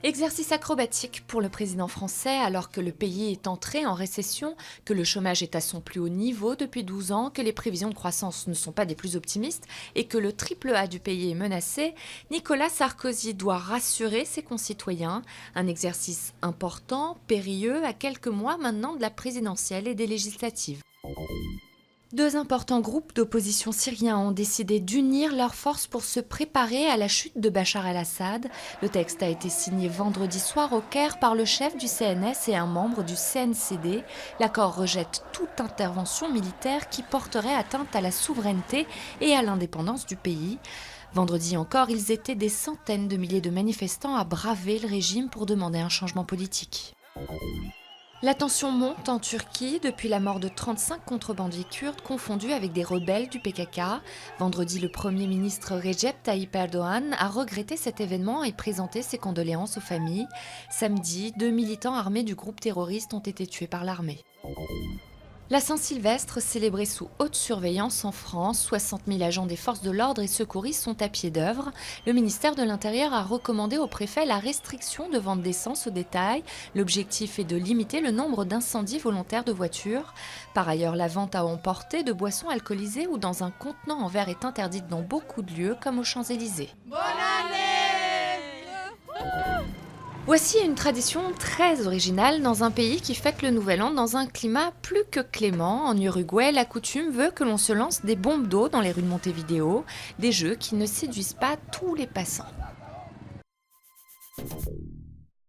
Exercice acrobatique pour le président français alors que le pays est entré en récession, que le chômage est à son plus haut niveau depuis 12 ans, que les prévisions de croissance ne sont pas des plus optimistes et que le triple A du pays est menacé, Nicolas Sarkozy doit rassurer ses concitoyens. Un exercice important, périlleux, à quelques mois maintenant de la présidentielle et des législatives. Deux importants groupes d'opposition syriens ont décidé d'unir leurs forces pour se préparer à la chute de Bachar el-Assad. Le texte a été signé vendredi soir au Caire par le chef du CNS et un membre du CNCD. L'accord rejette toute intervention militaire qui porterait atteinte à la souveraineté et à l'indépendance du pays. Vendredi encore, ils étaient des centaines de milliers de manifestants à braver le régime pour demander un changement politique. La tension monte en Turquie depuis la mort de 35 contrebandiers kurdes confondus avec des rebelles du PKK. Vendredi, le Premier ministre Recep Tayyip Erdoğan a regretté cet événement et présenté ses condoléances aux familles. Samedi, 2 militants armés du groupe terroriste ont été tués par l'armée. La Saint-Sylvestre, célébrée sous haute surveillance en France, 60 000 agents des forces de l'ordre et secouristes sont à pied d'œuvre. Le ministère de l'Intérieur a recommandé au préfet la restriction de vente d'essence au détail. L'objectif est de limiter le nombre d'incendies volontaires de voitures. Par ailleurs, la vente à emporter de boissons alcoolisées ou dans un contenant en verre est interdite dans beaucoup de lieux, comme aux Champs-Élysées. Bonne année! Voici une tradition très originale dans un pays qui fête le Nouvel An dans un climat plus que clément. En Uruguay, la coutume veut que l'on se lance des bombes d'eau dans les rues de Montevideo, des jeux qui ne séduisent pas tous les passants.